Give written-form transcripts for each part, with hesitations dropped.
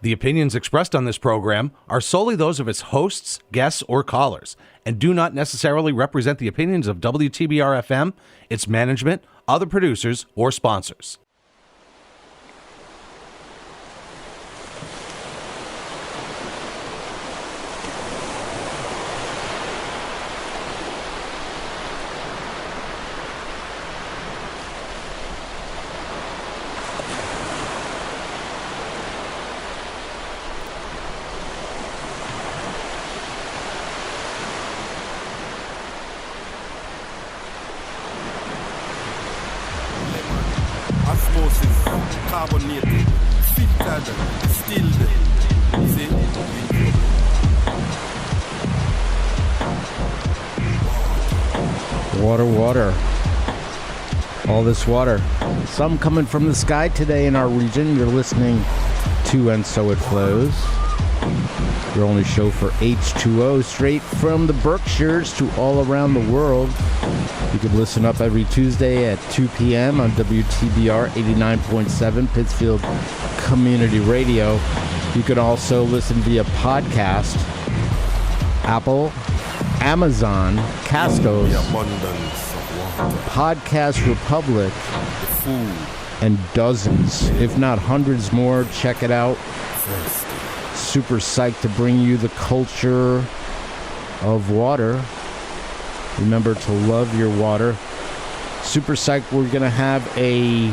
The opinions expressed on this program are solely those of its hosts, guests, or callers, and do not necessarily represent the opinions of WTBR-FM, its management, other producers, or sponsors. Water. All this water. Some coming from the sky today in our region. You're listening to And So It Flows, your only show for H2O, straight from the Berkshires to all around the world. You can listen up every Tuesday at 2 p.m. on WTBR 89.7 Pittsfield Community Radio. You can also listen via podcast, Apple, Amazon, Castos, Podcast Republic, and dozens, if not hundreds more. Check it out. Super psyched to bring you the culture of water. Remember to love your water. Super psyched we're going to have a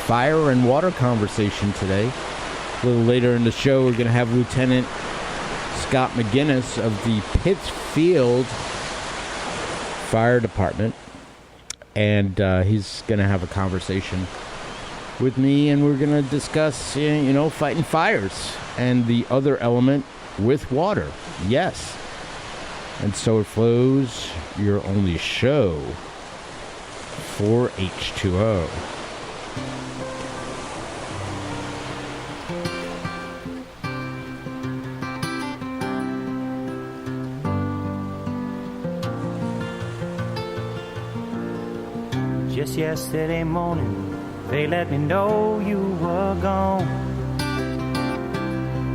fire and water conversation today. A little later in the show, we're going to have Lieutenant Scott McGinnis of the Pittsfield Fire Department, and he's going to have a conversation with me, and we're going to discuss, fighting fires and the other element with water. Yes. And So It Flows, your only show for H2O. Just yesterday morning, they let me know you were gone.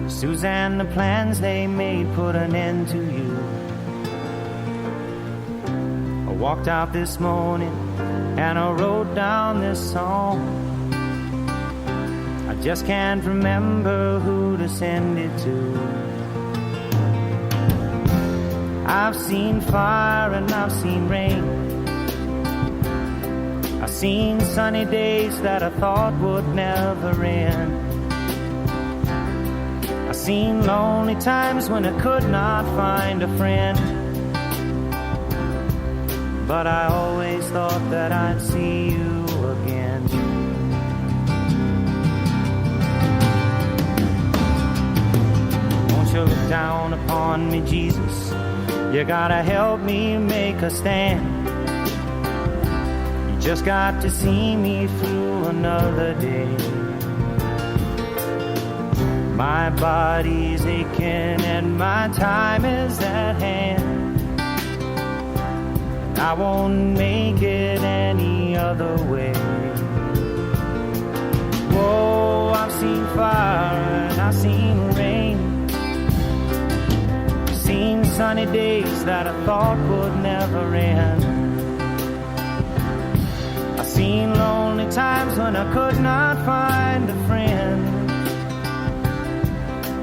Suzanne, the plans they made put an end to you. I walked out this morning and I wrote down this song. I just can't remember who to send it to. I've seen fire and I've seen rain. I've seen sunny days that I thought would never end. I've seen lonely times when I could not find a friend. But I always thought that I'd see you again. Won't you look down upon me, Jesus? You gotta help me make a stand. Just got to see me through another day. My body's aching and my time is at hand. I won't make it any other way. Whoa, I've seen fire and I've seen rain. Seen sunny days that I thought would never end. Seen lonely times when I could not find a friend.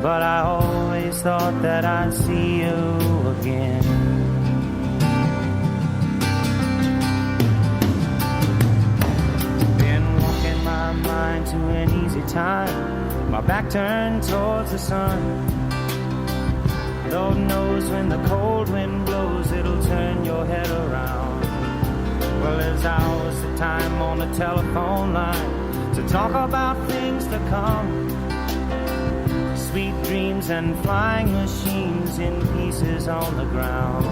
But I always thought that I'd see you again. Been walking my mind to an easy time, my back turned towards the sun. Lord knows when the cold wind blows, it'll turn your head around. Well, there's hours of time on the telephone line to talk about things to come. Sweet dreams and flying machines in pieces on the ground.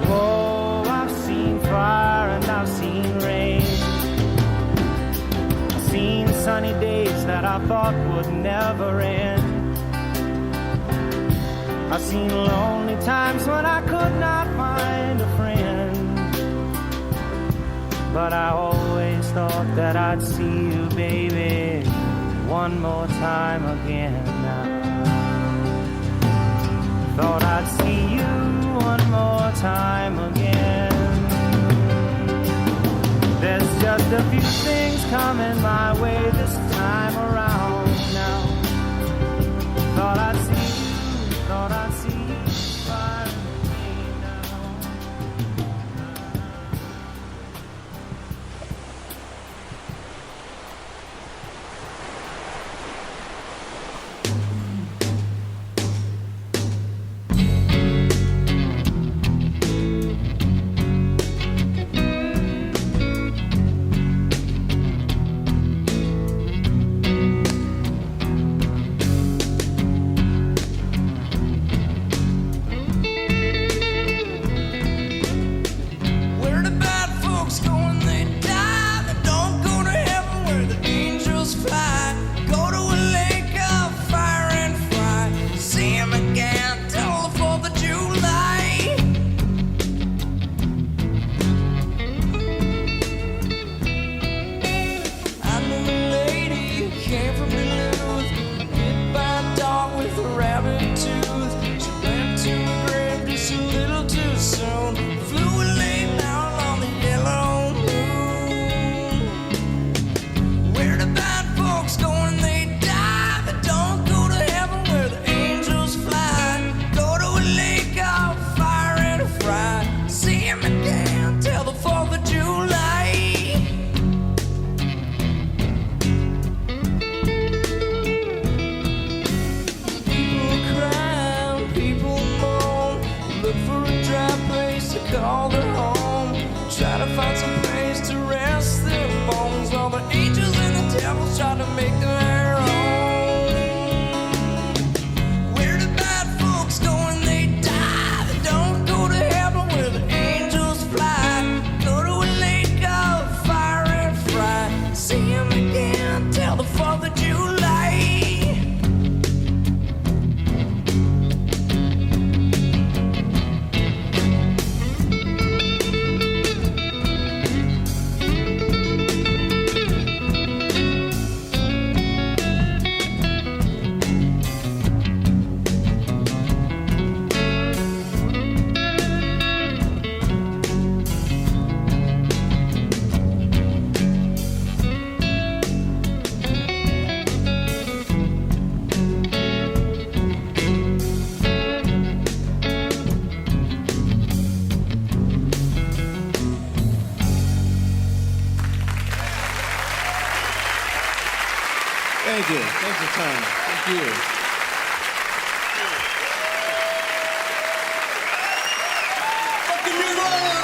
Whoa, I've seen fire and I've seen rain. I've seen sunny days that I thought would never end. I've seen lonely times when I could not find a friend. But I always thought that I'd see you, baby, one more time again now. Thought I'd see you one more time again. There's just a few things coming my way this time around now. Thought I'd see you, thought I'd see you finally now. Thank you. Thanks for time. Thank you. Fucking me roll.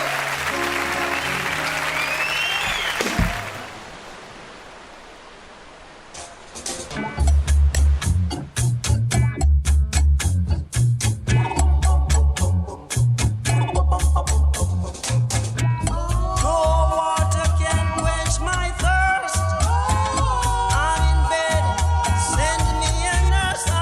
Send me a nurse.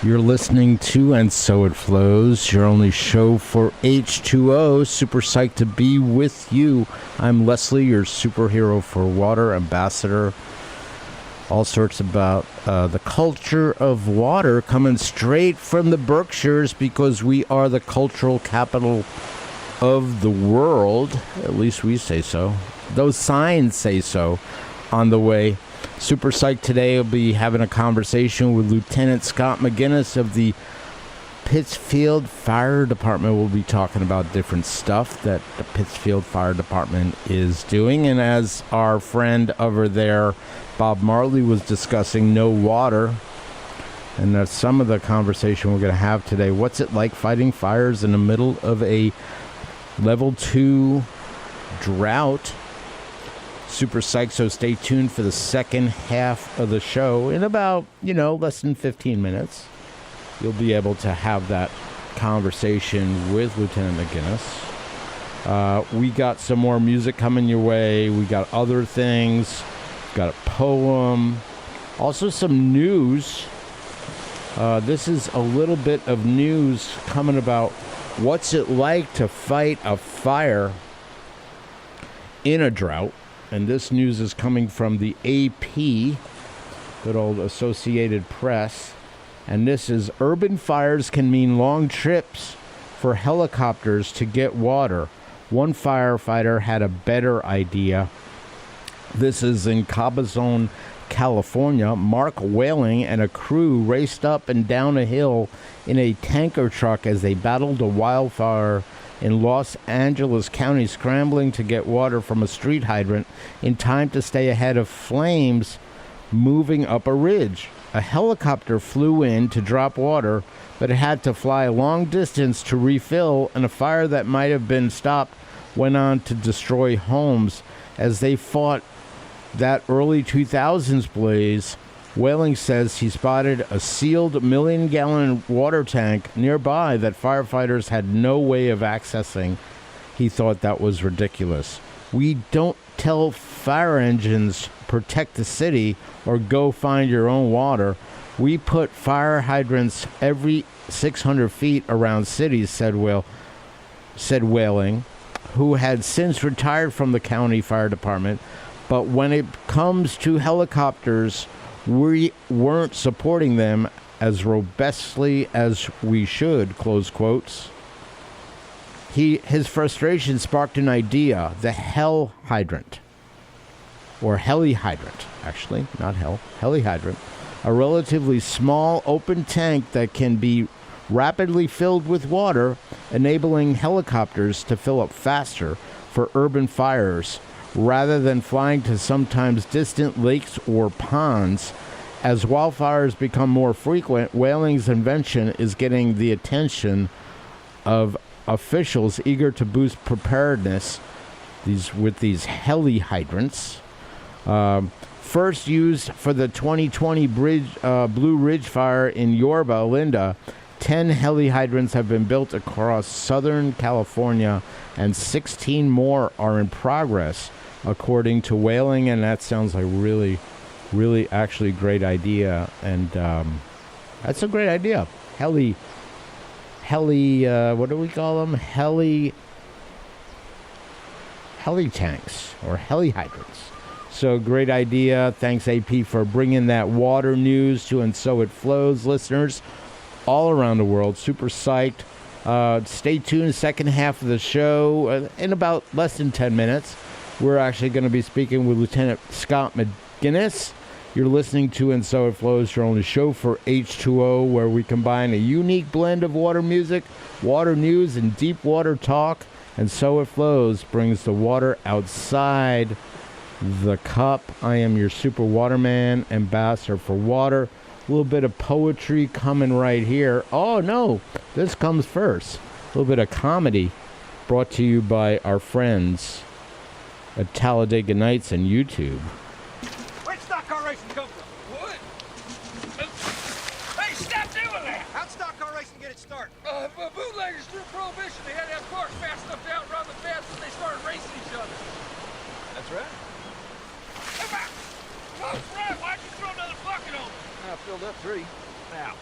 You're listening to And So It Flows, your only show for H2O. Super psyched to be with you. I'm Leslie, your superhero for water, ambassador. All sorts about the culture of water coming straight from the Berkshires because we are the cultural capital of the world. At least we say so. Those signs say so on the way. Super psyched today. I'll be having a conversation with Lieutenant Scott McGinnis of the Pittsfield Fire Department. We'll be talking about different stuff that the Pittsfield Fire Department is doing. And as our friend over there, Bob Marley, was discussing no water, and that's some of the conversation we're going to have today. What's it like fighting fires in the middle of a level 2 drought? Super psyched, so stay tuned for the second half of the show. In about, less than 15 minutes, you'll be able to have that conversation with Lieutenant McGinnis. We got some more music coming your way. We got other things. We got a poem. Also some news. This is a little bit of news coming about what's it like to fight a fire in a drought. And this news is coming from the AP, good old Associated Press. And this is: urban fires can mean long trips for helicopters to get water. One firefighter had a better idea. This is in Cabazon, California. Mark Whaling and a crew raced up and down a hill in a tanker truck as they battled a wildfire in Los Angeles County, scrambling to get water from a street hydrant in time to stay ahead of flames moving up a ridge. A helicopter flew in to drop water, but it had to fly a long distance to refill, and a fire that might have been stopped went on to destroy homes. As they fought that early 2000s blaze, Whaling says he spotted a sealed 1 million-gallon water tank nearby that firefighters had no way of accessing. He thought that was ridiculous. We don't tell fire engines, protect the city, or go find your own water. We put fire hydrants every 600 feet around cities, said Whaling, who had since retired from the county fire department. But when it comes to helicopters, we weren't supporting them as robustly as we should, close quotes. His frustration sparked an idea: the hell hydrant. Or heli hydrant, actually, not hell, heli hydrant. A relatively small open tank that can be rapidly filled with water, enabling helicopters to fill up faster for urban fires, rather than flying to sometimes distant lakes or ponds. As wildfires become more frequent, Whaling's invention is getting the attention of officials eager to boost preparedness with these heli hydrants. First used for the 2020 Blue Ridge fire in Yorba Linda, 10 heli hydrants have been built across Southern California, and 16 more are in progress, according to Whaling. And that sounds like really actually great idea. And that's a great idea. Heli, what do we call them? Heli tanks or heli hydrants. So great idea. Thanks, AP, for bringing that water news to And So It Flows listeners all around the world. Super psyched. Stay tuned. Second half of the show, in about less than 10 minutes, we're actually going to be speaking with Lieutenant Scott McGinnis. You're listening to And So It Flows, your only show for H2O, where we combine a unique blend of water music, water news, and deep water talk. And So It Flows brings the water outside the cup. I am your super waterman, ambassador for water. A little bit of poetry coming right here. Oh, no, this comes first. A little bit of comedy brought to you by our friends at Talladega Nights and YouTube. Where'd stock car racing come from? What? Hey, stop doing that! How'd stock car racing get its start? Bootleggers through Prohibition. They had to have cars fast enough to outrun the fast when they started racing each other. That's right. Hey, Matt! Oh, Fred, why'd you throw another bucket on me? I filled up 3. Now,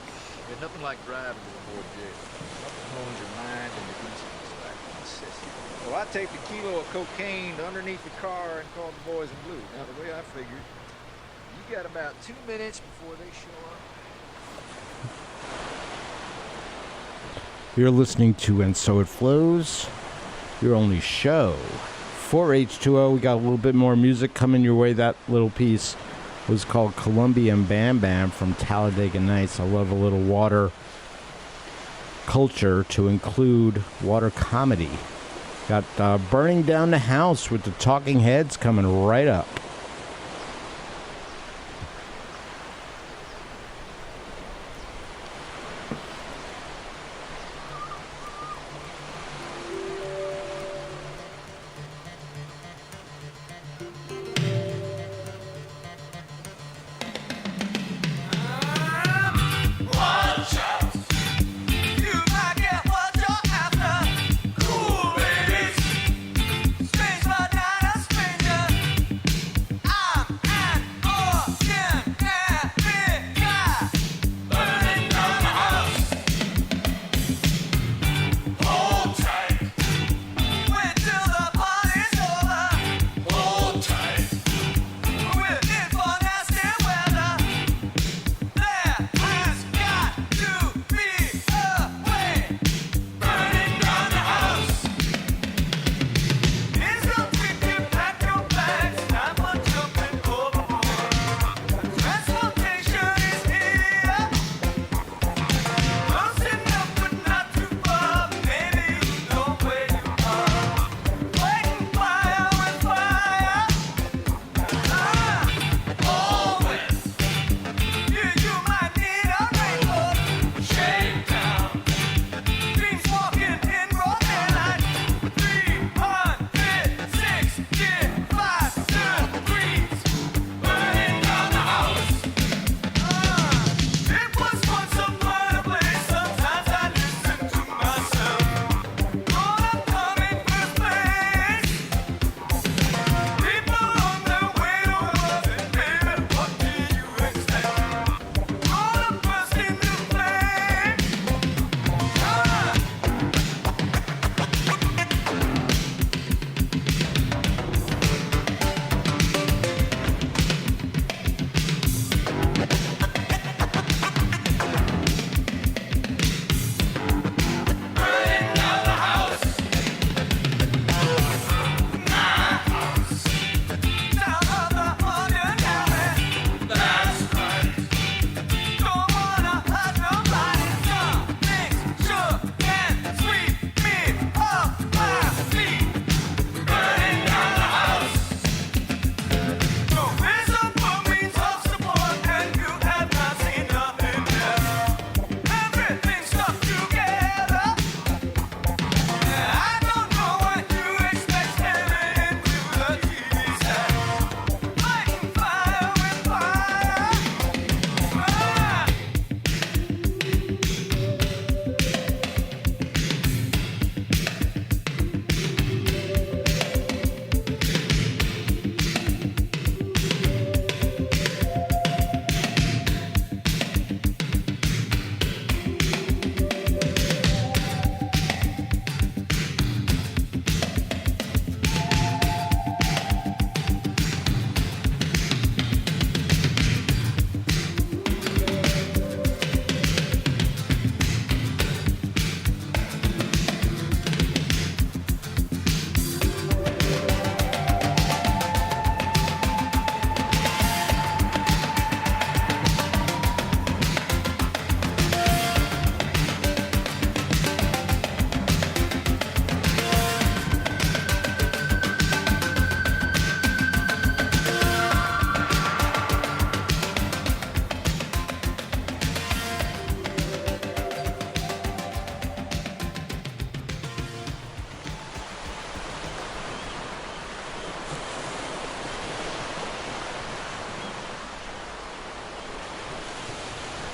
There's nothing like driving to avoid jail. Nothing hones your mind and your instincts like necessity. Well, I taped a kilo of cocaine underneath the car and called the boys in blue. Now, the way I figured, you got about 2 minutes before they show up. You're listening to And So It Flows, your only show for H2O. We got a little bit more music coming your way. That little piece was called Colombian Bam Bam from Talladega Nights. I love a little water culture to include water comedy. Got Burning Down the House with the Talking Heads coming right up.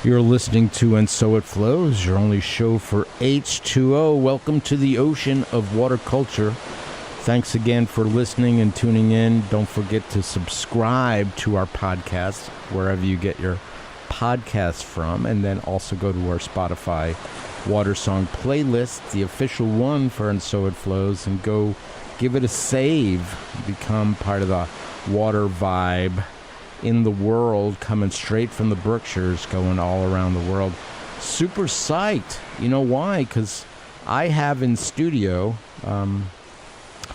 You're listening to And So It Flows, your only show for H2O. Welcome to the ocean of water culture. Thanks again for listening and tuning in. Don't forget to subscribe to our podcast wherever you get your podcast from, and then also go to our Spotify Water Song playlist, the official one for And So It Flows, and go give it a save. Become part of the water vibe in the world, coming straight from the Berkshires, going all around the world. Super psyched. You know why? Because I have in studio...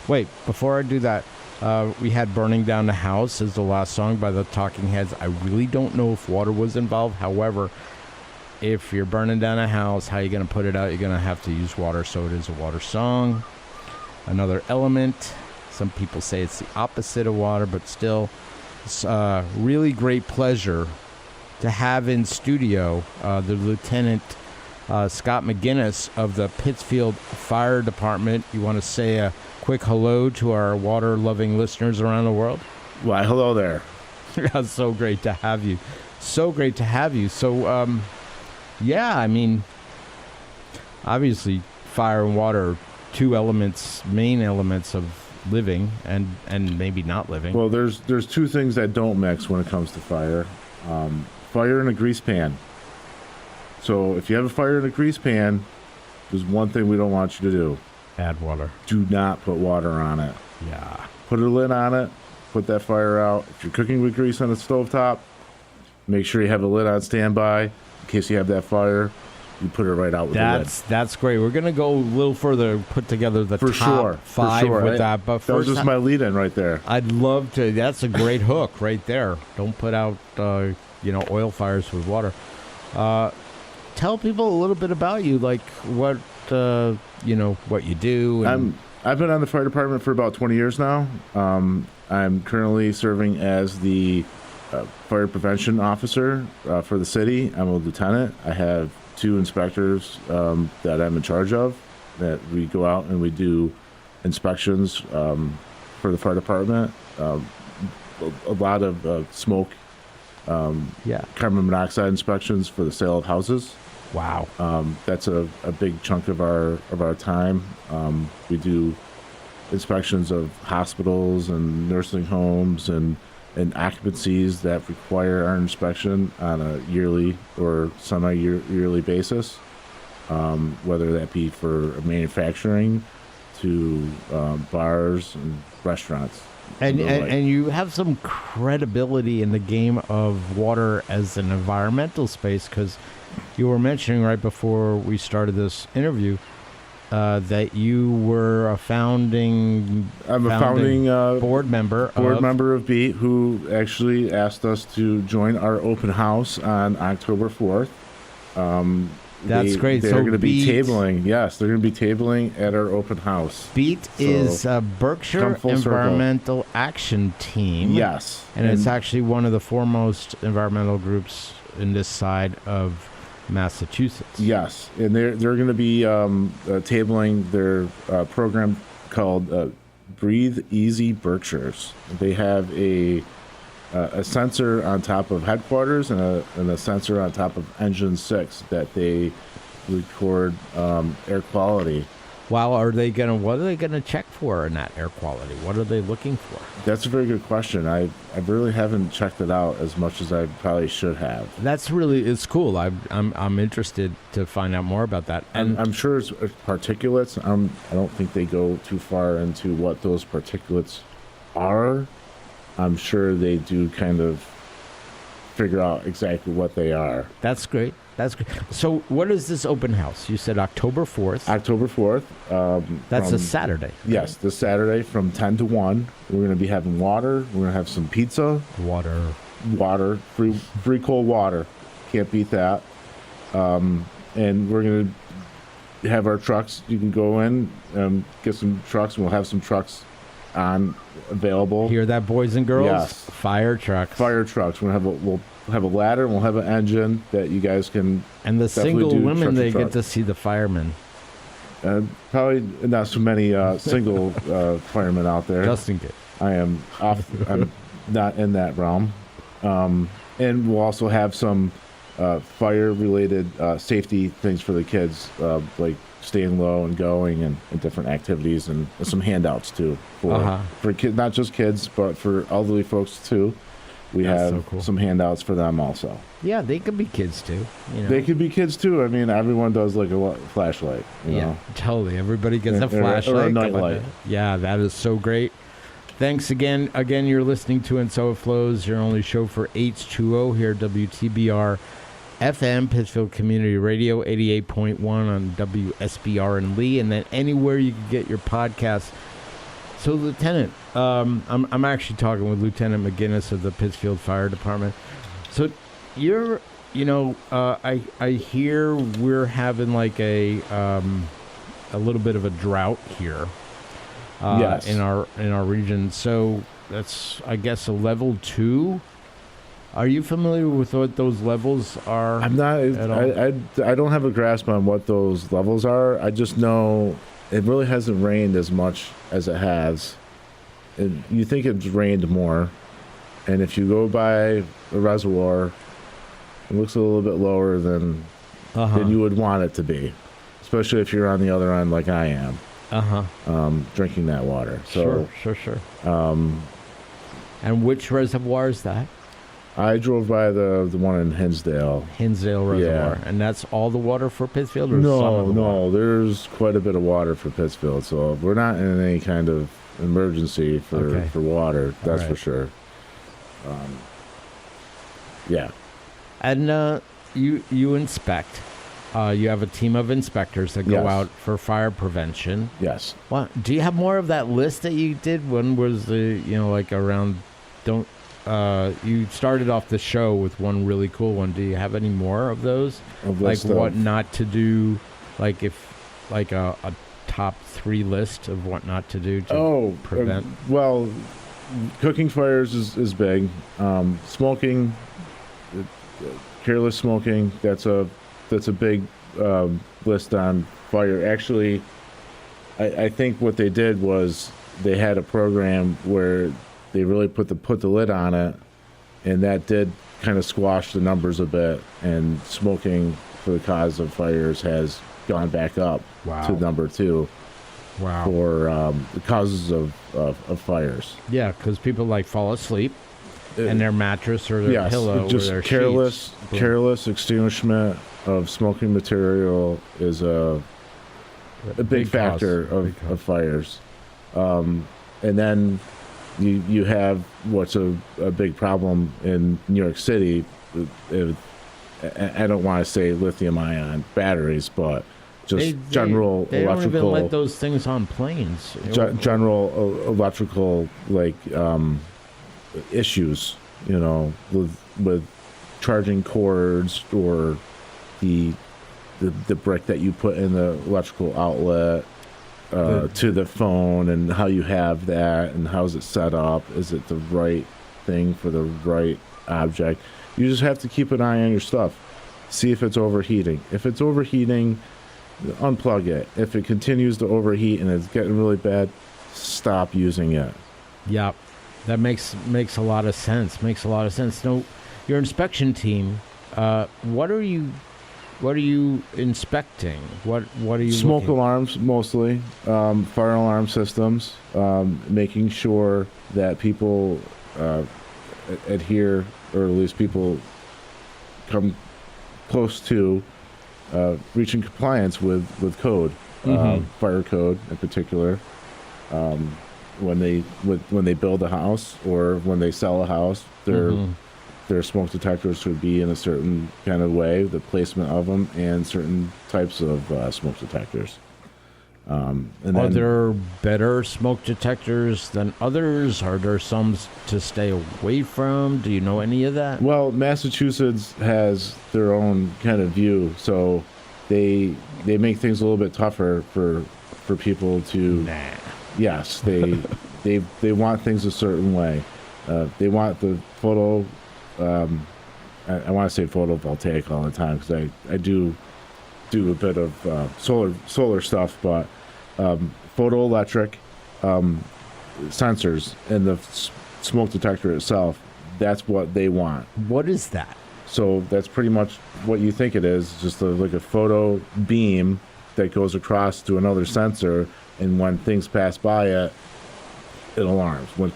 wait, before I do that, we had Burning Down the House as the last song by the Talking Heads. I really don't know if water was involved. However, if you're burning down a house, how are you going to put it out? You're going to have to use water, so it is a water song. Another element. Some people say it's the opposite of water, but still, it's a really great pleasure to have in studio the Lieutenant Scott McGinnis of the Pittsfield Fire Department. You want to say a quick hello to our water-loving listeners around the world? Why, hello there. Yeah, so great to have you. So great to have you. So, yeah, I mean, obviously, fire and water are two elements, main elements of living and maybe not living. Well, there's two things that don't mix when it comes to fire. Fire and a grease pan. So if you have a fire in a grease pan, there's one thing we don't want you to do. Add water. Do not put water on it. Yeah. Put a lid on it. Put that fire out. If you're cooking with grease on the stovetop, make sure you have a lid on standby in case you have that fire. You put it right out with the lid. That's great. We're going to go a little further, put together the For top sure. five For sure. with that. But That was first, just my lead-in right there. I'd love to. That's a great hook right there. Don't put out, oil fires with water. Tell people a little bit about you, like what you do. I've been on the fire department for about 20 years now. I'm currently serving as the fire prevention officer for the city. I'm a lieutenant. I have 2 inspectors that I'm in charge of, that we go out and we do inspections for the fire department. A lot of smoke, carbon monoxide inspections for the sale of houses. Wow. That's a big chunk of our time. We do inspections of hospitals and nursing homes and occupancies that require our inspection on a yearly or semi-yearly basis, whether that be for manufacturing to bars and restaurants. And you have some credibility in the game of water as an environmental space, because you were mentioning right before we started this interview that you were a founding board member of BEAT, who actually asked us to join our open house on October 4th. That's great. They're So going to be BEAT- tabling. Yes, they're going to be tabling at our open house. BEAT is Berkshire come full circle. Environmental Action Team. Yes. And it's actually one of the foremost environmental groups in this side of Massachusetts. Yes, and they're going to be tabling their program called Breathe Easy Berkshires. They have a sensor on top of headquarters and a sensor on top of Engine 6 that they record air quality. Wow, what are they gonna check for in that air quality? What are they looking for? That's a very good question. I really haven't checked it out as much as I probably should have. It's cool. I'm interested to find out more about that. And I'm sure it's particulates. I don't think they go too far into what those particulates are. I'm sure they do kind of figure out exactly what they are. that's great. That's great. So, what is this open house? You said October 4th. October 4th. That's a Saturday. Yes, this Saturday from 10 to 1. We're going to be having water. We're going to have some pizza. Water. Free cold water. Can't beat that. And we're going to have our trucks. You can go in and get some trucks, and we'll have some trucks available. Hear that, boys and girls? Yes. Fire trucks. Fire trucks. We'll have a ladder, and we'll have an engine that you guys can. And the definitely single do women, they truck. get to see the firemen. Probably not so many single firemen out there. Just in case. I'm not in that realm. And we'll also have some fire-related safety things for the kids, like staying low and going and different activities, and some handouts too for kids, not just kids, but for elderly folks too. we That's have so cool. some handouts for them also. Yeah, they could be kids too. You know? They could be kids too. I mean, everyone does like a flashlight. You know? Totally. Everybody gets a Or a flashlight. nightlight. Yeah, that is so great. Thanks again. Again, you're listening to And So It Flows, your only show for H2O here at WTBR-FM, Pittsfield Community Radio, 88.1 on WSBR in Lee, and then anywhere you can get your podcasts. So, Lieutenant, I'm actually talking with Lieutenant McGinnis of the Pittsfield Fire Department. So, you're, I hear we're having like a little bit of a drought here. Yes. In our region. So that's, I guess, a level 2. Are you familiar with what those levels are? I'm not. at all? I don't have a grasp on what those levels are. I just know it really hasn't rained as much as it has. You think it's rained more, and if you go by the reservoir, it looks a little bit lower than you would want it to be, especially if you're on the other end like I am. Drinking that water. So, Sure. And which reservoir is that? I drove by the one in Hinsdale. Hinsdale Reservoir. Yeah. And that's all the water for Pittsfield? Or some of the water? No. There's quite a bit of water for Pittsfield, so we're not in any kind of emergency for water. That's right. for sure. Yeah. And you inspect. You have a team of inspectors that go Yes. out for fire prevention. Yes. What, do you have more of that list that you did? When was the, like around, you started off the show with one really cool one. Do you have any more of those? Like what not to do, like if, like a top 3 list of what not to do to prevent? Well, cooking fires is big. Smoking, careless smoking, that's a big list on fire. Actually, I think what they did was they had a program where they really put the lid on it, and that did kind of squash the numbers a bit, and smoking for the cause of fires has gone back up to number 2 for the causes of fires. Yeah, because people like fall asleep and their mattress or their pillow just or their careless extinguishment of smoking material is a big factor of fires. And then you have what's a big problem in New York City. I don't want to say lithium-ion batteries, but just general they electrical. They don't even let those things on planes. General electrical issues, with charging cords or the brick that you put in the electrical outlet to the phone, and how you have that and how's it set up. Is it the right thing for the right object? You just have to keep an eye on your stuff. See if it's overheating. If it's overheating, unplug it. If it continues to overheat and it's getting really bad, stop using it. Yeah, that makes a lot of sense. Now, your inspection team, what are you inspecting? What are you Smoke looking? alarms mostly, fire alarm systems, making sure that people adhere, or at least people come close to reaching compliance with code, fire code in particular. When they build a house or when they sell a house, their smoke detectors should be in a certain kind of way, the placement of them, and certain types of smoke detectors. Are there better smoke detectors than others? Are there some to stay away from? Do you know any of that? Well, Massachusetts has their own kind of view, so they make things a little bit tougher for people to. Nah. Yes, they want things a certain way. They want the photo. I want to say photovoltaic all the time because I do a bit of solar stuff, but photoelectric sensors in the smoke detector itself. That's what they want. What is that? So that's pretty much what you think it is. Just like a photo beam that goes across to another sensor, and when things pass by it, it alarms. When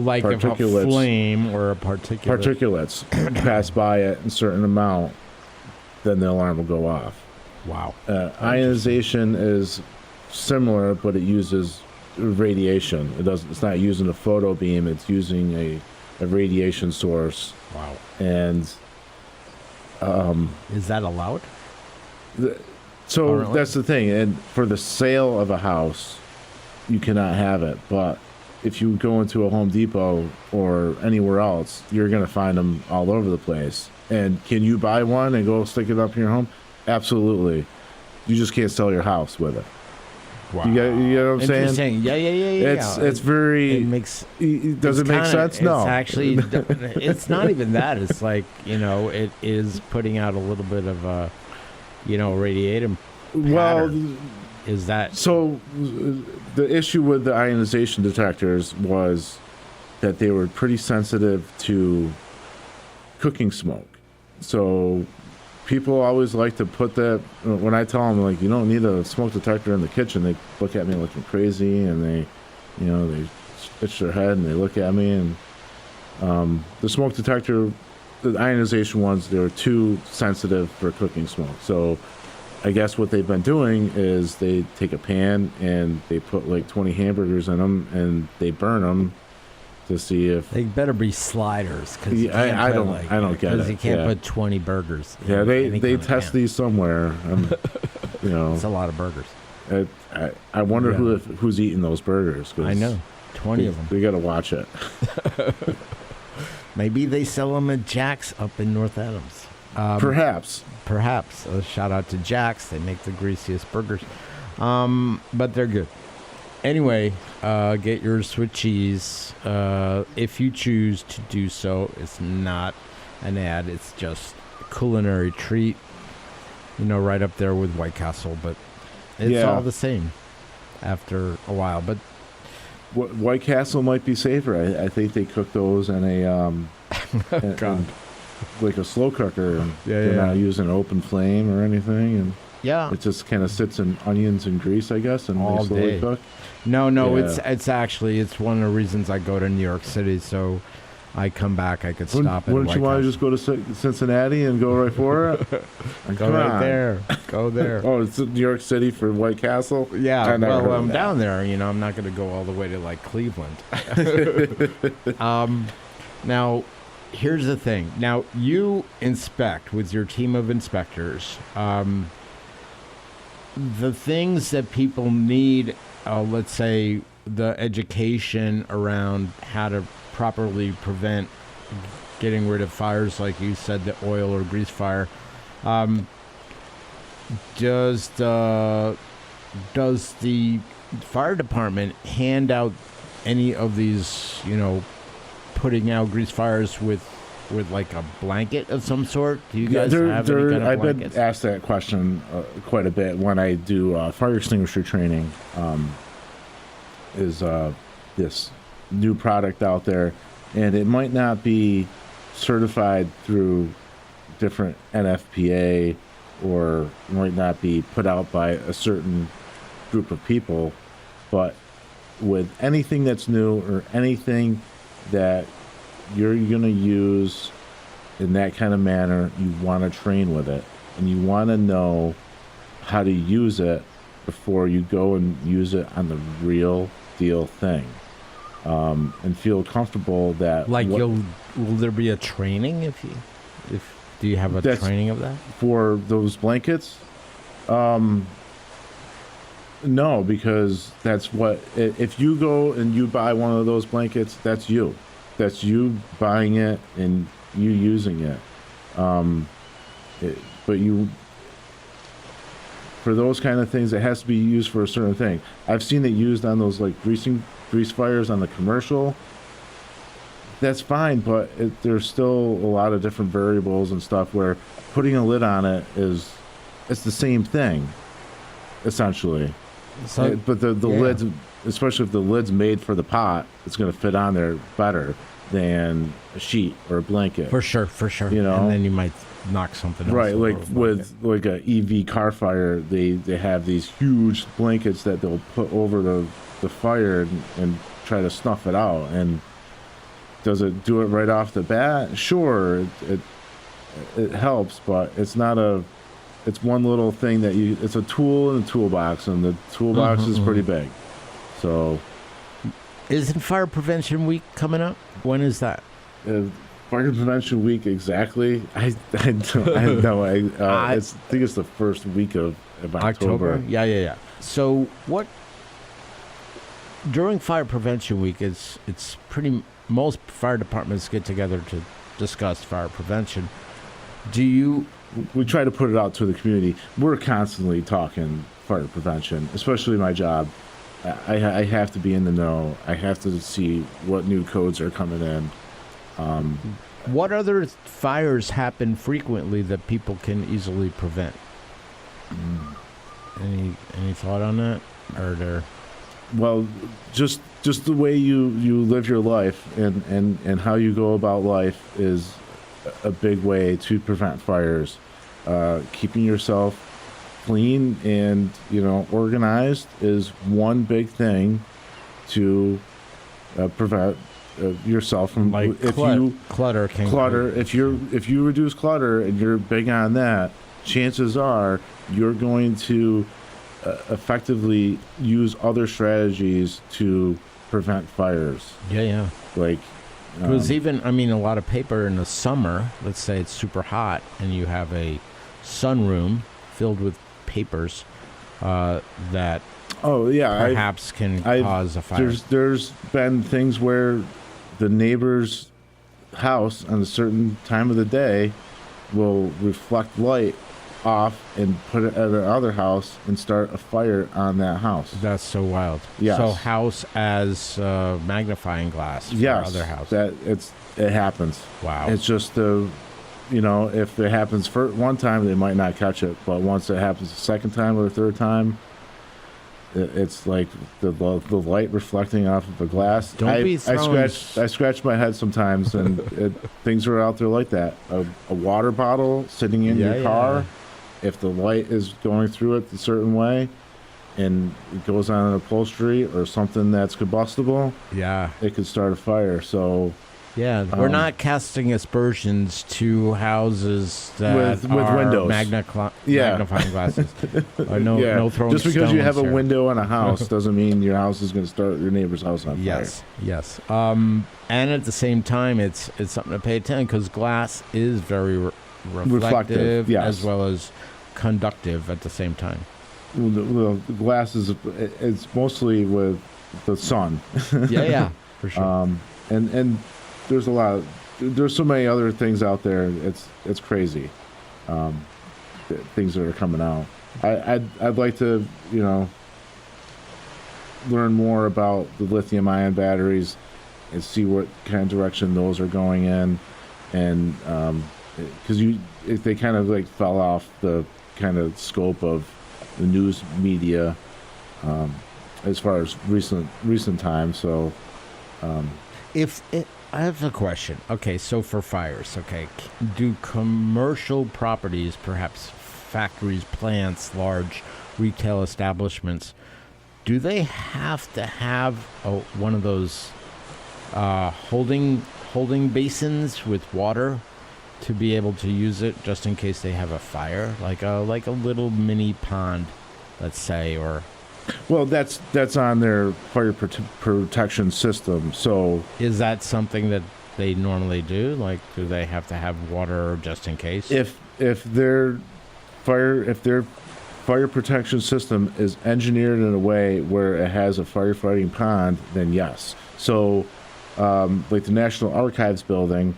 like if a flame or a particulates pass by it in a certain amount, then the alarm will go off. Wow. Ionization is similar, but it uses radiation. It's not using a photo beam. It's using a radiation source. Wow. And is that allowed? So that's the thing. And for the sale of a house, you cannot have it. But if you go into a Home Depot or anywhere else, you're going to find them all over the place. And can you buy one and go stick it up in your home? Absolutely. You just can't sell your house with it. Wow. You know what I'm saying? Interesting. Yeah. It's very. It makes. Does it make sense? No. It's actually. It's not even that. It's like, it is putting out a little bit of a, radiatum. Well, is that so? The issue with the ionization detectors was that they were pretty sensitive to cooking smoke. So people always like to put that, when I tell them, like, you don't need a smoke detector in the kitchen, they look at me looking crazy, and they itch their head and they look at me. And the smoke detector, the ionization ones, they were too sensitive for cooking smoke. So I guess what they've been doing is they take a pan and they put like 20 hamburgers in them and they burn them to see if they better be sliders. Cause I don't get it. Because you can't put 20 burgers. Yeah, they test these somewhere. It's a lot of burgers. I wonder who's eating those burgers. I know, 20 of them. We got to watch it. Maybe they sell them at Jack's up in North Adams. Perhaps. A shout out to Jack's. They make the greasiest burgers, but they're good. Anyway, get yours with cheese. If you choose to do so, it's not an ad. It's just a culinary treat. Right up there with White Castle, but it's all the same after a while. But White Castle might be safer. I think they cook those in a like a slow cooker. They're not using an open flame or anything, and it just kind of sits in onions and grease, I guess, and all they slowly day. cook. No, it's actually one of the reasons I go to New York City, so I come back, I could stop at Wouldn't you want to just go to Cincinnati and go right for it? Go right there. Go there. Oh, it's New York City for White Castle? Yeah, well, I'm down there. I'm not going to go all the way to, like, Cleveland. Now, here's the thing. Now, you inspect with your team of inspectors. The things that people need, let's say, the education around how to properly prevent getting rid of fires, like you said, the oil or grease fire. Does the fire department hand out any of these, putting out grease fires with like a blanket of some sort? Do you guys have any kind of I've blankets? been asked that question quite a bit when I do fire extinguisher training. Is this new product out there, and it might not be certified through different NFPA, or might not be put out by a certain group of people, but with anything that's new or anything that you're going to use in that kind of manner, you want to train with it, and you want to know how to use it before you go and use it on the real deal thing, and feel comfortable that will there be a training do you have a training of that for those blankets? No, because that's what, if you go and you buy one of those blankets, that's you buying it and you using it. But for those kind of things, it has to be used for a certain thing. I've seen it used on those like grease fires on the commercial. That's fine, but there's still a lot of different variables and stuff where putting a lid on it it's the same thing, essentially. So, but the lids, especially if the lid's made for the pot, it's going to fit on there better than a sheet or a blanket. For sure. And then you might knock something else. Right, like with like a EV car fire, they have these huge blankets that they'll put over the fire and try to snuff it out. And does it do it right off the bat? Sure, it helps, but it's not it's one little thing that it's a tool in the toolbox, and the toolbox is pretty big. So, isn't Fire Prevention Week coming up? When is that? Fire Prevention Week exactly? I don't know. I think it's the first week of October. Yeah. So what? During Fire Prevention Week, it's pretty. Most fire departments get together to discuss fire prevention. We try to put it out to the community. We're constantly talking fire prevention, especially my job. I have to be in the know. I have to see what new codes are coming in. What other fires happen frequently that people can easily prevent? Any thought on that? Well, just the way you live your life and how you go about life is a big way to prevent fires. Keeping yourself clean and organized is one big thing to prevent yourself from clutter. If you reduce clutter and you're big on that, chances are you're going to effectively use other strategies to prevent fires. Yeah. Because a lot of paper in the summer, let's say it's super hot and you have a sunroom filled with papers that perhaps can cause a fire. There's been things where the neighbor's house on a certain time of the day will reflect light off and put it at another house and start a fire on that house. That's so wild. Yes. So house as magnifying glass for other houses. It happens. Wow. It's just if it happens for one time, they might not catch it, but once it happens a second time or a third time, it's like the light reflecting off of the glass. I scratch my head sometimes, and things are out there like that. A water bottle sitting in your car, if the light is going through it a certain way, and it goes on an upholstery or something that's combustible, it could start a fire. So. Yeah, we're not casting aspersions to houses that with are windows. Magnifying glasses. No throwing just because you have a here. window on a house doesn't mean your house is going to start your neighbor's house on fire. Yes. And at the same time, it's something to pay attention because glass is very reflective as well as conductive at the same time. Well, the glass it's mostly with the sun. Yeah, for sure. And there's so many other things out there. It's crazy. Things that are coming out. I'd like to learn more about the lithium-ion batteries and see what kind of direction those are going in, and because they kind of like fell off the kind of scope of the news media as far as recent times. So I have a question. Okay, so for fires, do commercial properties, perhaps factories, plants, large retail establishments, do they have to have one of those holding basins with water to be able to use it just in case they have a fire, like a little mini pond, let's say, or? Well, that's on their fire protection system. So is that something that they normally do? Like, do they have to have water just in case? If their fire protection system is engineered in a way where it has a firefighting pond, then yes. So, like the National Archives building,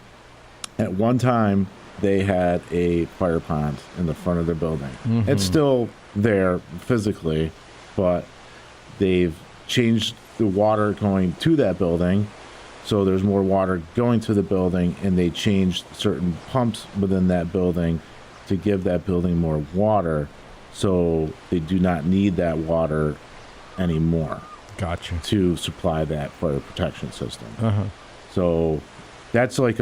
at one time they had a fire pond in the front of their building. Mm-hmm. It's still there physically, but they've changed the water going to that building, so there's more water going to the building, and they changed certain pumps within that building to give that building more water, so they do not need that water anymore. Gotcha. To supply that fire protection system. Uh-huh. So That's like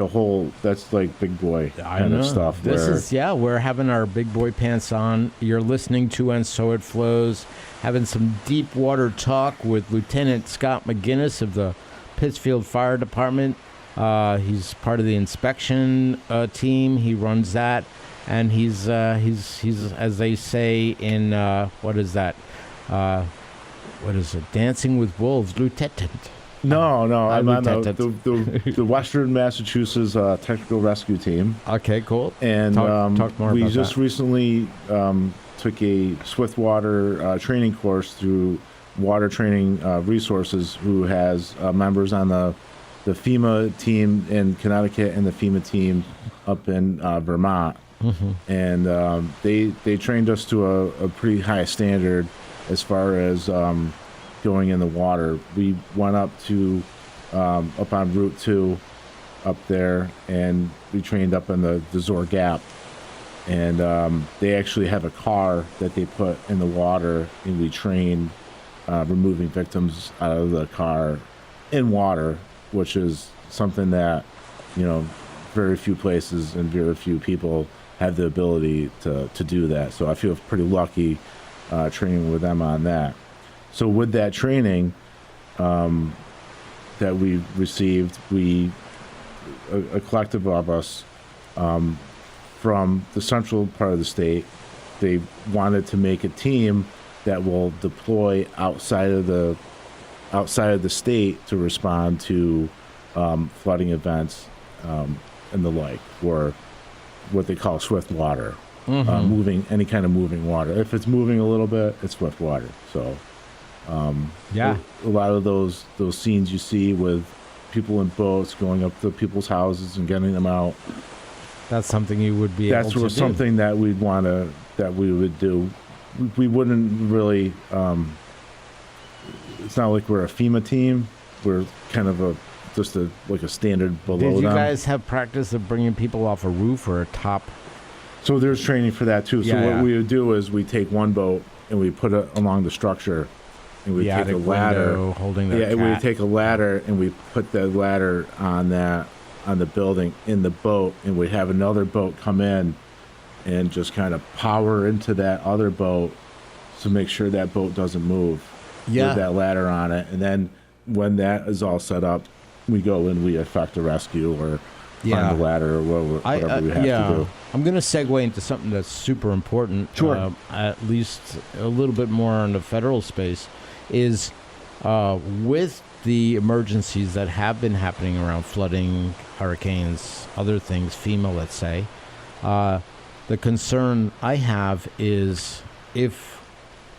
that's like big boy kind of stuff. We're having our big boy pants on. You're listening to And So It Flows, having some deep water talk with Lieutenant Scott McGinnis of the Pittsfield Fire Department. He's part of the inspection team. He runs that, and he's as they say in what is it? Dancing with Wolves, Lieutenant. No, I'm on Lieutenant. the Western Massachusetts Technical Rescue Team. Okay, cool. And talk more we about just that. recently took a Swiftwater training course through Water Training Resources, who has members on the FEMA team in Connecticut and the FEMA team up in Vermont. Mm-hmm. And they trained us to a pretty high standard as far as going in the water. We went up to up on Route 2 up there, and we trained up in the Zor Gap. And they actually have a car that they put in the water, and we train removing victims out of the car in water, which is something that, very few places and very few people have the ability to do that. So I feel pretty lucky training with them on that. So with that training that we received, a collective of us from the central part of the state, they wanted to make a team that will deploy outside of the state to respond to flooding events and the like, or what they call swift water, any kind of moving water. If it's moving a little bit, it's swift water. So a lot of those scenes you see with people in boats going up to people's houses and getting them out. That's something you would be able to do. That's something that we would do. We wouldn't really. It's not like we're a FEMA team. We're kind of just a standard below them. Did you guys have practice of bringing people off a roof or a top? So there's training for that too. So what we would do is we take one boat and we put it along the structure, and we take a ladder, holding that. we would take a ladder and we put the ladder on the building in the boat, and we'd have another boat come in and just kind of power into that other boat to make sure that boat doesn't move with that ladder on it. And then when that is all set up, we go and we effect a rescue or climb the ladder or whatever we have to do. I'm going to segue into something that's super important, Sure. at least a little bit more on the federal space, is with the emergencies that have been happening around flooding, hurricanes, other things, FEMA, let's say, the concern I have is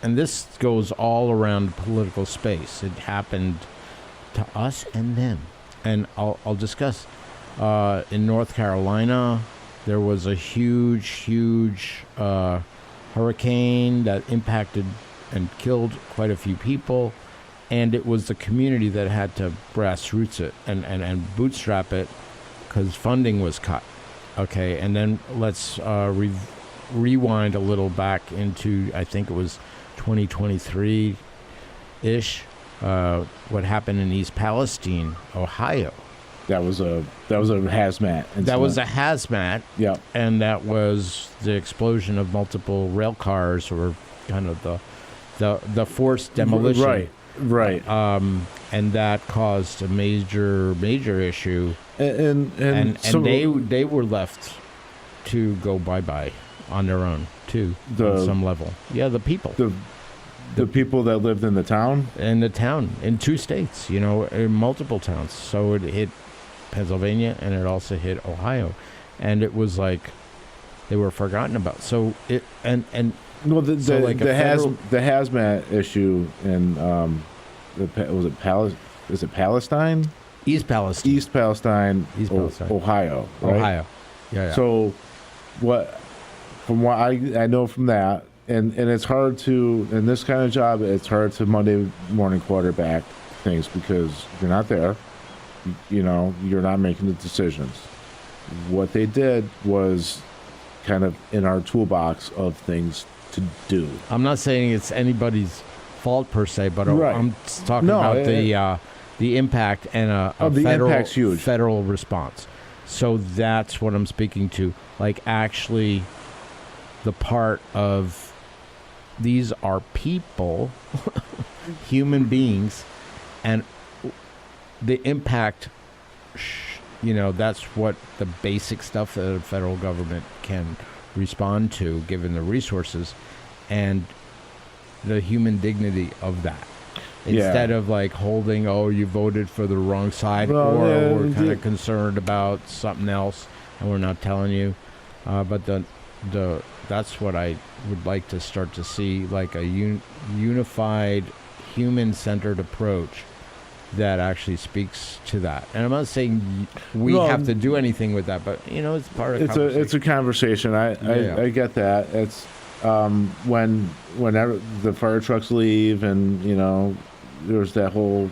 and this goes all around the political space. It happened to us and them. And I'll discuss. In North Carolina, there was a huge hurricane that impacted and killed quite a few people. And it was the community that had to grassroots it and bootstrap it because funding was cut. Okay, and then let's rewind a little back into, I think it was 2023-ish, what happened in East Palestine, Ohio. That was a hazmat incident. That was a hazmat. Yeah. And that was the explosion of multiple rail cars, or kind of the forced demolition. Right. And that caused a major issue. And so they were left to go bye-bye on their own too, on some level. Yeah, the people. The people that lived in the town? In the town, in 2 states, in multiple towns. So it hit Pennsylvania and it also hit Ohio. And it was like they were forgotten about. So it the hazmat issue in is it Palestine? East Palestine, Ohio. Right? Ohio. Yeah. So from what I know from that, and it's hard to, in this kind of job, it's hard to Monday morning quarterback things because you're not there. You're not making the decisions. What they did was kind of in our toolbox of things to do. I'm not saying it's anybody's fault per se, but right. I'm talking about the the impact and a the impact's huge. federal response. So that's what I'm speaking to. Like, actually, the part of these are people, human beings, and the impact, that's what the basic stuff that the federal government can respond to, given the resources, and the human dignity of that. Instead of like holding, you voted for the wrong side, or we're kind of concerned about something else and we're not telling you. But that's what I would like to start to see, like a unified, human-centered approach that actually speaks to that. And I'm not saying we have to do anything with that, but it's part of conversation. It's a conversation. I get that. It's whenever the fire trucks leave, and there's that whole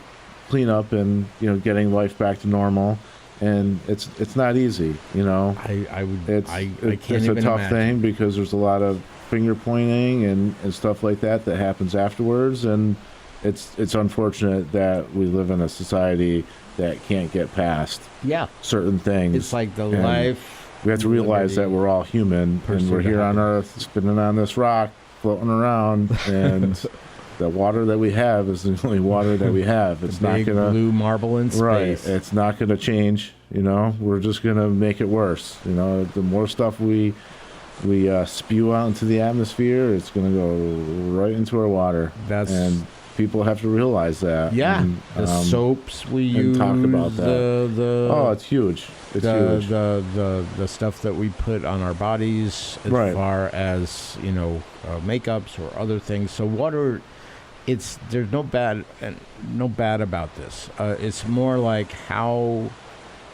cleanup and getting life back to normal, and it's not easy. It's a tough thing because there's a lot of finger pointing and stuff like that happens afterwards, and it's unfortunate that we live in a society that can't get past certain things. It's like the life. We have to realize that we're all human, and we're here on Earth, spinning on this rock, floating around, and the water that we have is the only water that we have. It's not gonna blue marble in space. Right. It's not gonna change. We're just gonna make it worse. The more stuff we spew out into the atmosphere, it's gonna go right into our water. And people have to realize that. Yeah, and, the soaps we use. Talk about that. It's huge. It's huge. The stuff that we put on our bodies, as far as makeups or other things. So water, there's no bad about this. It's more like, how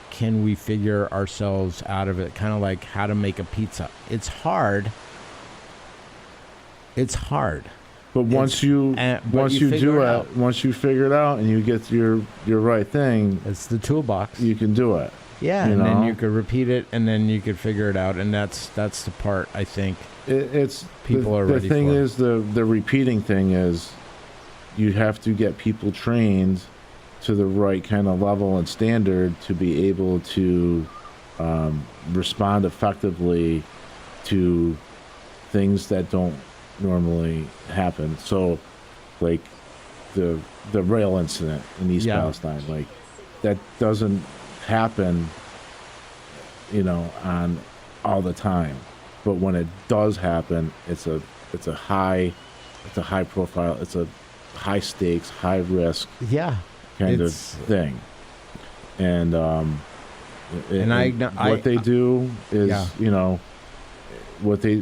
can we figure ourselves out of it? Kind of like how to make a pizza. It's hard. But once you figure it out and you get your right thing, it's the toolbox. You can do it. Yeah, and then you could repeat it, and then you could figure it out, and that's the part I think people are ready for. The thing is, the repeating thing is, you have to get people trained to the right kind of level and standard to be able to respond effectively to things that don't normally happen. So, like the rail incident in East Palestine, like that doesn't happen, on all the time. But when it does happen, it's a high profile, it's a high stakes, high risk, kind of thing. And what they do is, what they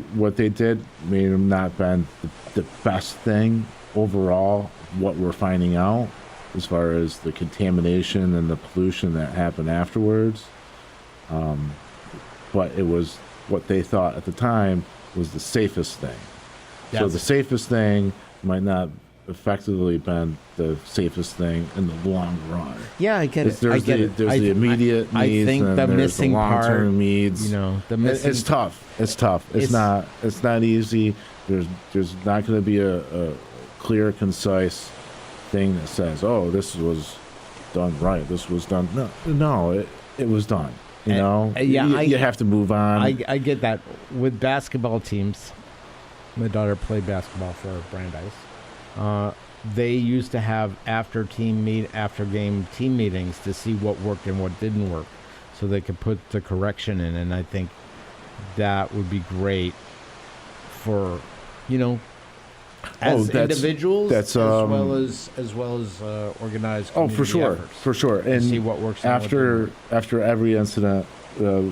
did may have not been the best thing overall. What we're finding out as far as the contamination and the pollution that happened afterwards, but it was what they thought at the time was the safest thing. Yes. So the safest thing might not effectively been the safest thing in the long run. Yeah, I get it. There's the immediate needs, I think and the there's missing the long-term part, needs. It's tough. It's tough. It's not easy. There's not going to be a clear, concise thing that says, "Oh, this was done right. This was done." No, it was done. You have to move on. I get that. With basketball teams, my daughter played basketball for Brandeis. They used to have after game team meetings to see what worked and what didn't work, so they could put the correction in. And I think that would be great for as individuals, as well as organized. Community efforts, for sure. And see what works. After every incident, the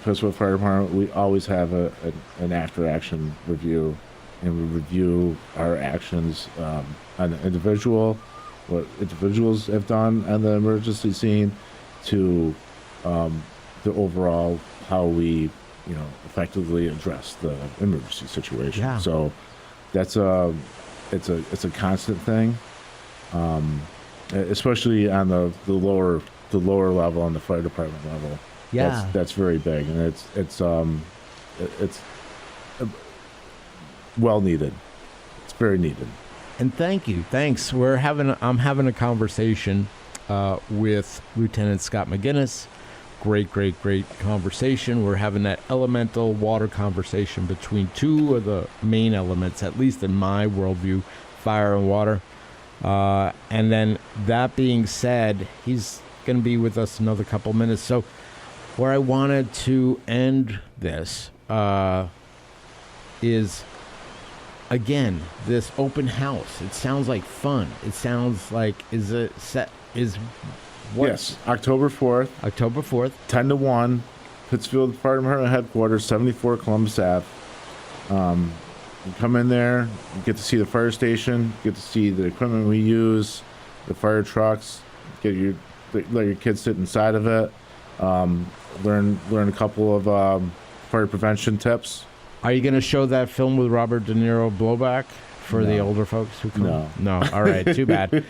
Pittsfield Fire Department, we always have an after action review, and we review our actions on the individual, what individuals have done on the emergency scene, to the overall how we effectively address the emergency situation. Yeah. So that's it's a constant thing, especially on the lower level, on the fire department level. Yeah, that's very big, and it's well needed. It's very needed. And thanks. I'm having a conversation with Lieutenant Scott McGinnis. Great conversation. We're having that elemental water conversation between two of the main elements, at least in my worldview, fire and water. And then that being said, he's going to be with us another couple minutes. So where I wanted to end this is, again, this open house. It sounds like fun. It sounds like, Yes, October 4th. October 4th. 10 to 1, Pittsfield Fire Department Headquarters, 74 Columbus Ave. You come in there, you get to see the fire station, get to see the equipment we use, the fire trucks, let your kids sit inside of it, learn a couple of fire prevention tips. Are you going to show that film with Robert De Niro blowback for the older folks who come? No. All right. Too bad.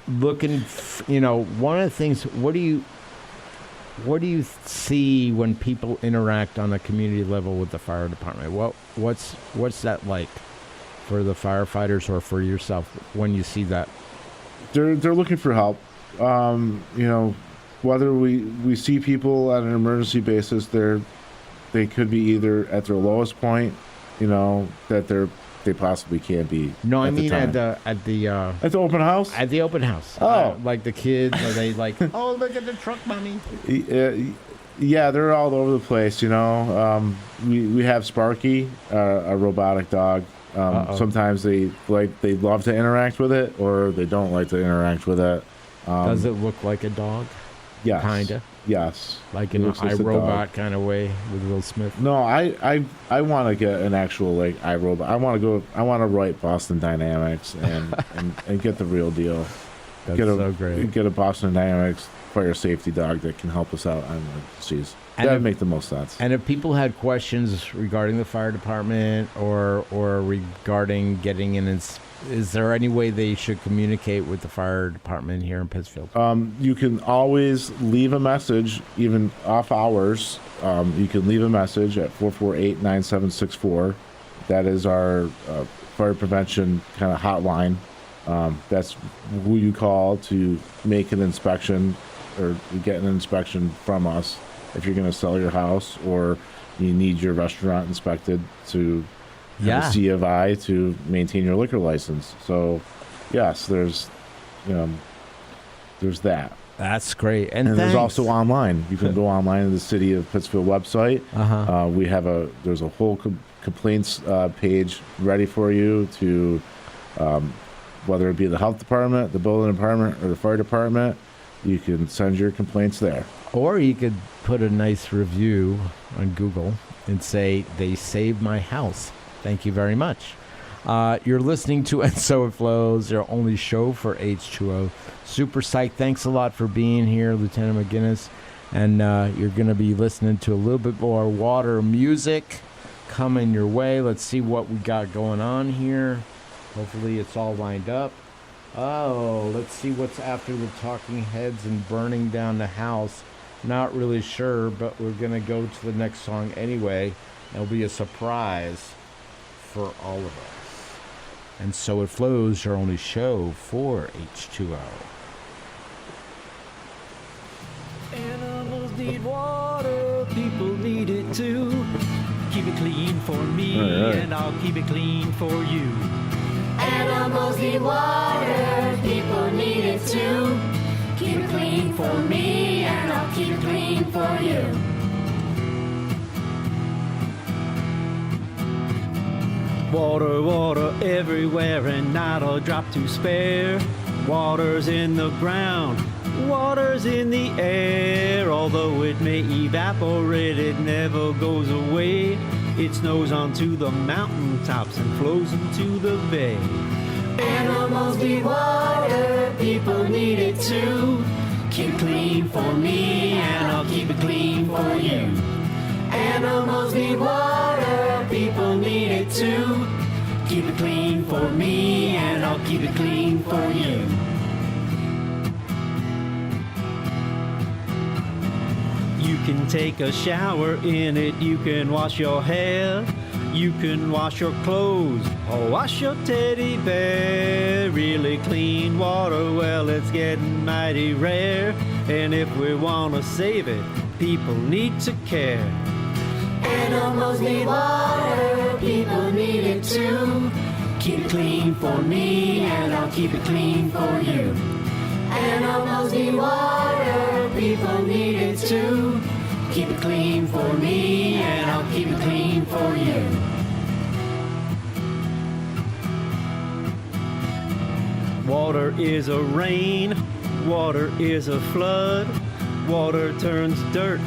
One of the things, what do you see when people interact on a community level with the fire department? What's that like for the firefighters or for yourself when you see that? They're looking for help. Whether we see people on an emergency basis, they could be either at their lowest point, that they possibly can't be. No, I mean at the open house. At the open house. Oh, like the kids, are they like, oh, look at the truck, mommy? Yeah, they're all over the place. We have Sparky, a robotic dog. Sometimes they love to interact with it, or they don't like to interact with it. Does it look like a dog? Yes. Kinda. Yes. Like in an iRobot kind of way with Will Smith. No, I want to get an actual iRobot. I want to write Boston Dynamics and get the real deal. That's so great. Get a Boston Dynamics fire safety dog that can help us out on emergencies. That would make the most sense. And if people had questions regarding the fire department or regarding getting in, is there any way they should communicate with the fire department here in Pittsfield? You can always leave a message, even off hours. You can leave a message at 448-9764. That is our fire prevention kind of hotline. That's who you call to make an inspection or get an inspection from us if you're going to sell your house or you need your restaurant inspected to have a C of I to maintain your liquor license. So, yes, there's that. That's great. And there's also online. You can go online to the City of Pittsfield website. We have there's a whole complaints page ready for you to, whether it be the health department, the building department, or the fire department, you can send your complaints there. Or you could put a nice review on Google and say, they saved my house. Thank you very much. You're listening to And So It Flows, your only show for H2O. Super psyched. Thanks a lot for being here, Lieutenant McGinnis. And you're going to be listening to a little bit more water music coming your way. Let's see what we got going on here. Hopefully it's all lined up. Oh, let's see what's after the Talking Heads and Burning Down the House. Not really sure, but we're going to go to the next song anyway. It'll be a surprise for all of us. And So It Flows, your only show for H2O. Animals need water, people need it too. Keep it clean for me, and I'll keep it clean for you. Animals need water, people need it too. Keep it clean for me, and I'll keep it clean for you. Water, water everywhere and not a drop to spare. Water's in the ground, water's in the air. Although it may evaporate, it never goes away. It snows onto the mountaintops and flows into the bay. Animals need water, people need it too. Keep it clean for me, and I'll keep it clean for you. Animals need water, people need it too. Keep it clean for me, and I'll keep it clean for you. You can take a shower in it, you can wash your hair, you can wash your clothes, Oh, wash your teddy bear. Really clean water, well, it's getting mighty rare. And if we want to save it, people need to care. Animals need water, people need it too. Keep it clean for me, and I'll keep it clean for you. Animals need water, people need it too. Keep it clean for me, and I'll keep it clean for you. Water is a rain, water is a flood. Water turns dirt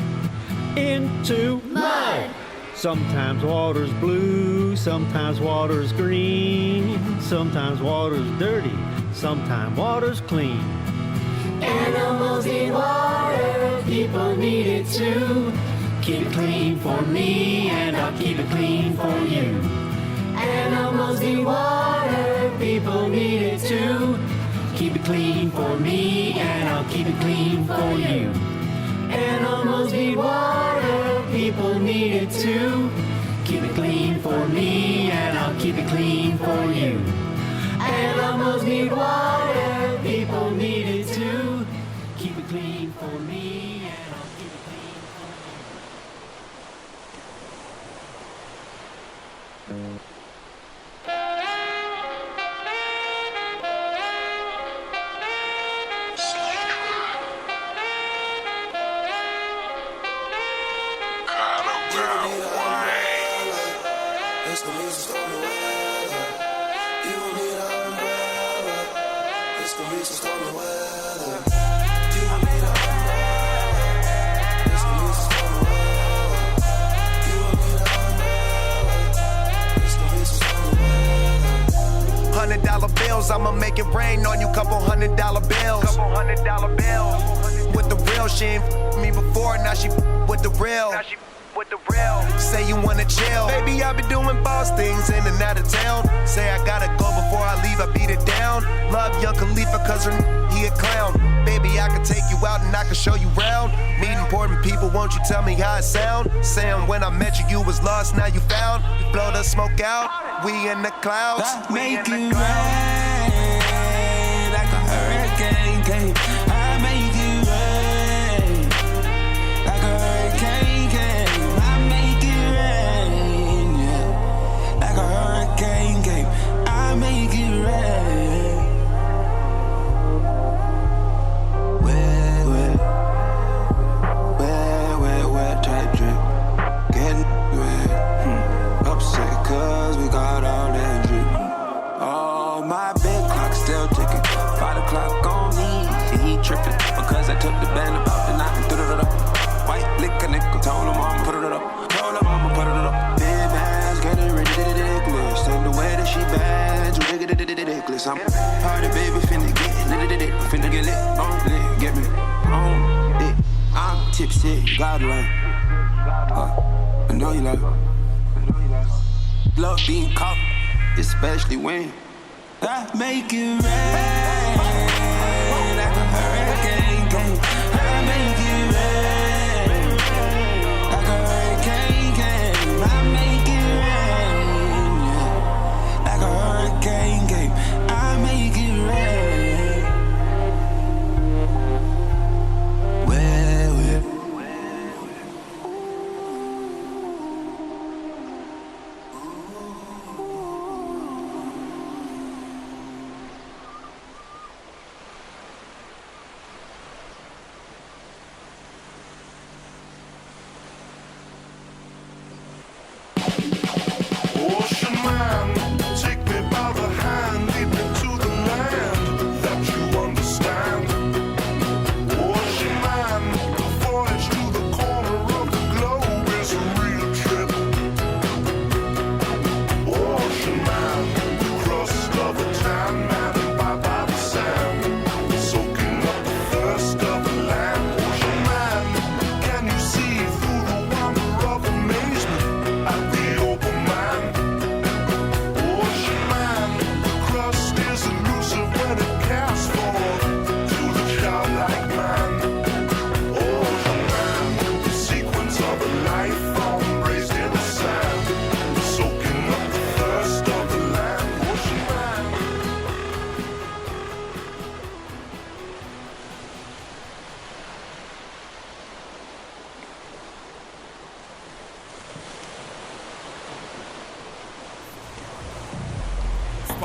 into mud. Sometimes water's blue, sometimes water's green. Sometimes water's dirty, sometimes water's clean. Animals need water, people need it too. Keep it clean for me, and I'll keep it clean for you. Animals need water, people need it too. Keep it clean for me, and I'll keep it clean for you. Animals need water, people need it too. Keep it clean for me, and I'll keep it clean for you. Animals need water, people need it too. Keep it clean for me, and I'll keep it clean for you. $100 bills, I'ma make it rain on you, couple $100 bills. With the real, she ain't me before, now she with the real. Say you wanna chill, baby, I been doing boss things in and out of town. Say I gotta go before I leave, I beat it down. Love young Khalifa cause he a clown. Baby, I can take you out and I can show you round. Meet important people, won't you tell me how it sound? Saying when I met you, you was lost, now you found. You blow the smoke out, we in the clouds. I make it rain like a hurricane came. I make it rain like a hurricane came. I make it rain, yeah, like a hurricane came. I make it rain. Wet, type drip, getting red. Upset cause we got all that drip. Oh, my bed clock still ticking. 5 o'clock on me, he tripping. Because I took the band about the night and threw it up. White liquor nickel, told him I'ma put it up. Told him I'ma put it up. Big bags, getting ridiculous. And the way that she bands, ridiculous. I'm party baby, finna get lit, finna get lit, on lit, get me on it. I'm tipsy, you gotta learn. I know you love it. Love being caught, especially when I make it rain like a hurricane came. I make it rain like a hurricane came. I make it rain, yeah, like a hurricane came. I make it rain.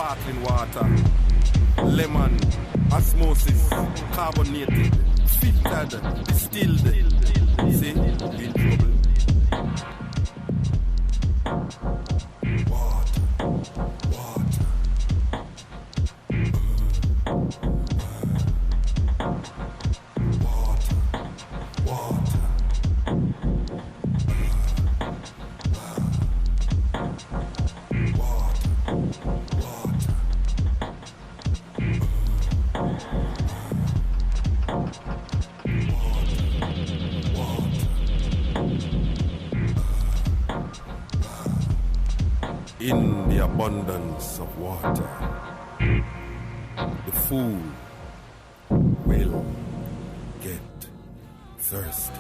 sparkling water, lemon, osmosis, carbonated, filtered, distilled. See, we in trouble. Water, water. In the abundance of water, the fool will get thirsty.